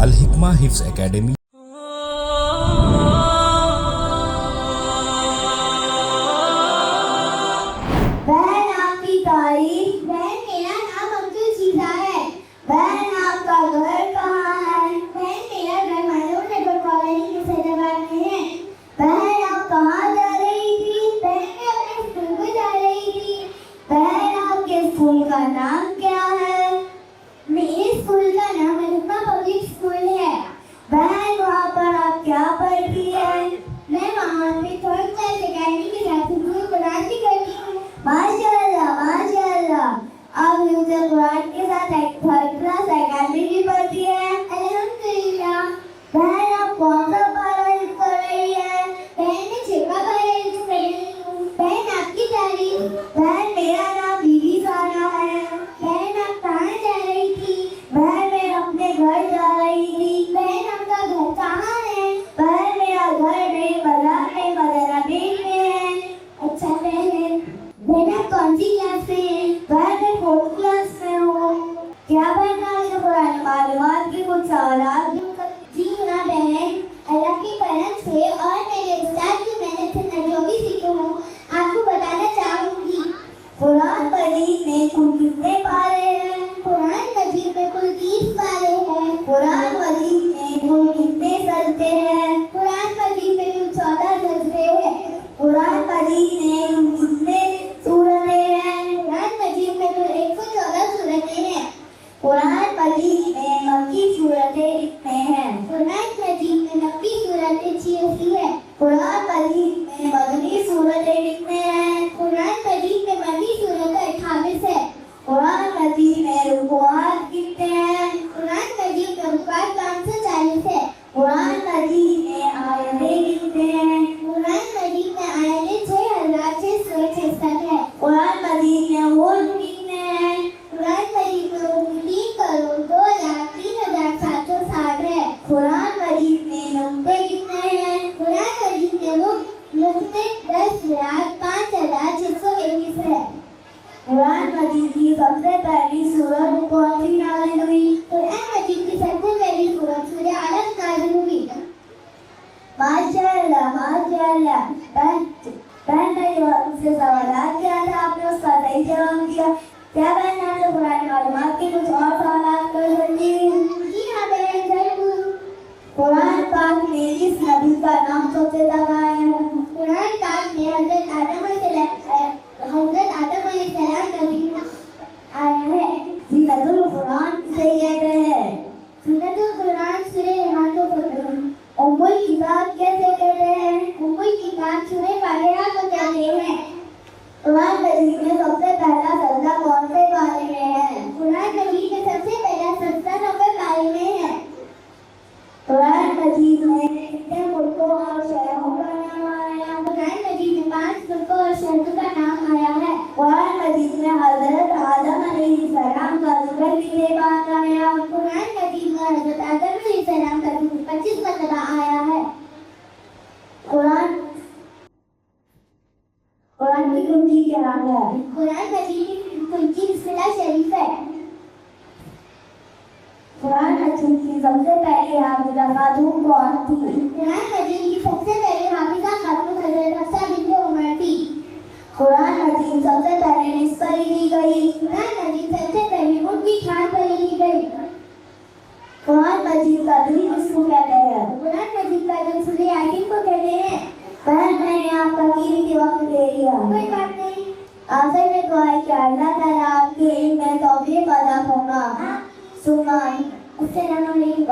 अल हिकमा हिफ्ज academy. बहन आपकी तारीफ। बहन मेरा नाम अब्दुल शीजा है। बहन आपका घर कहाँ है? बहन मेरा घर मालूम नगर कॉलोनी के सैदाबाद में है। बहन आप कहाँ जा रही थी? बहन मैं अपने स्कूल में जा रही थी। बहन आपके स्कूल का नाम क्या है? मेरे स्कूल का नाम अल-हिकमा पब्लिक स्कूल है। बहन वहाँ पर आप क्या पढ़ती है? मैं वहाँ पे थर्ड क्लास एकेडमी के साथ कुरान भी करती हूँ। माशाअल्लाह माशाअल्लाह। आप हिफ्ज़ कुरान के साथ थर्ड क्लास एकेडमी भी पढ़ती है। अल्हम्दुलिल्लाह। बहन आप कौन सा पारा हिफ्ज़ कर रही है? बहन मैं 6वां पारा हिफ्ज़ कर रही हूँ। बहन आपकी तारीफ। बहन मेरा नाम बीबी साना है। बहन आप कहाँ जा रही थी? बहन मैं अपने घर जा रही थी। बहन आपका घर कहाँ है? बहन मेरा घर नई बाजार में मदरसा में है। अच्छा बहन। बहन आप कौन सी क्लास में हैं? बहन मैं 4th क्लास में हूँ। क्या बहन आपसे कुरान मालूमात के कुछ सवालात? जी हाँ बहन, अल्लाह के करम से और मेरे उस्ताद की मेहनत से मैं जो भी सीखी हूँ आपको बताना चाहूँगी। कुरान मजीद में कुल कितने पारे हैं? कुरान मजीद में कुल 30 पारे हैं। कुरान मजीद में कुल कितने सजदे हैं? कुरान मजीद में कुल 14 सजदे हैं। कुरान मजीद में कुल कितने सूरतें हैं? कुरान मजीद में कुल 114 सूरतें हैं। कुरान मजीद में मक्की सूरतें कितने हैं? कुरान मजीद में मक्की सूरतें 86 है। कुरान मजीद में मदनी सूरतें कितने हैं? कुरान मजीद में मदनी सूरतें 28 है। कुरान मजीद में रुकुआत कितने हैं? कुरान मजीद में रुकुआत 540 है। कुरान मजीद में आयतें कितने हैं? कुरान मजीद में आयतें 6666 है। कुरान मजीद में हुरूफ कितने हैं? कुरान मजीद में हुरूफ 3,02,03,760 है। कुरान मजीद में नुक्ते कितने हैं? कुरान मजीद में नुक्ते 10,05,621 है। कुरान मजीद की सबसे पहली सूरत कौन सी नाज़िल हुई? कुरान मजीद की सबसे पहली सूरत सूरह अलक़ नाज़िल हुई। माशाअल्लाह माशाअल्लाह। बहन से सवालात किया था, आपने उसका सही जवाब दिया। क्या बहन आपसे कुरान मालूमात के कुछ और सवालात कर सकती हैं? जी हाँ बहन जरूर। कुरान पाक में किस नबी का नाम सबसे ज़्यादा आया है? कुरान पाक में हज़रत आदम अलैहिस्सलाम नबी आया है। ज़ीनतुल कुरान किसे कहते हैं? ज़ीनतुल कुरान सूरह रहमान को कहते हैं। उम्मुल किताब कैसे कहते हैं? उम्मुल किताब सूरह फातिहा को कहते हैं। कुरान मजीद में सबसे पहला सजदा कौन से पारे में है? कुरान मजीद में सबसे पहला सजदा नंबर पारे में है। कुरान मजीद में कितने मुल्कों और शहरों का नाम आया है? कुरान मजीद में 5 मुल्कों और शहरों का नाम आया है। कुरान मजीद में हज़रत आदम अलैहिस्सलाम का जिक्र कितने बार आया? कुरान मजीद में हज़रत आदम अलैहिस्सलाम का जिक्र 25 मरतबा आया है। कुरान की कुंजी क्या है? कुरान मजीद की कुंजी बिस्मिल्लाह शरीफ है। कुरान मजीद की सबसे पहली हाफिज़ा खातून कौन थी? कुरान मजीद की सबसे पहली हाफिज़ा खातून हज़रत हफ्सा बिन्त उमर थी। कुरान मजीद सबसे पहले किस पर लिखी गई? कुरान मजीद सबसे पहले मुर्गी खान पर लिखी गई। कुरान मजीद का दिल किसको कहते हैं? कुरान मजीद का दिल सूरह यासीन को कहते हैं। बहन मैंने आपका कीमती वक्त ले लिया। कोई बात नहीं। आखिर में दुआ है कि अल्लाह ताला आपके इल्म में तौफीक अता फरमा। सुमान अस्सलामु अलैकुम।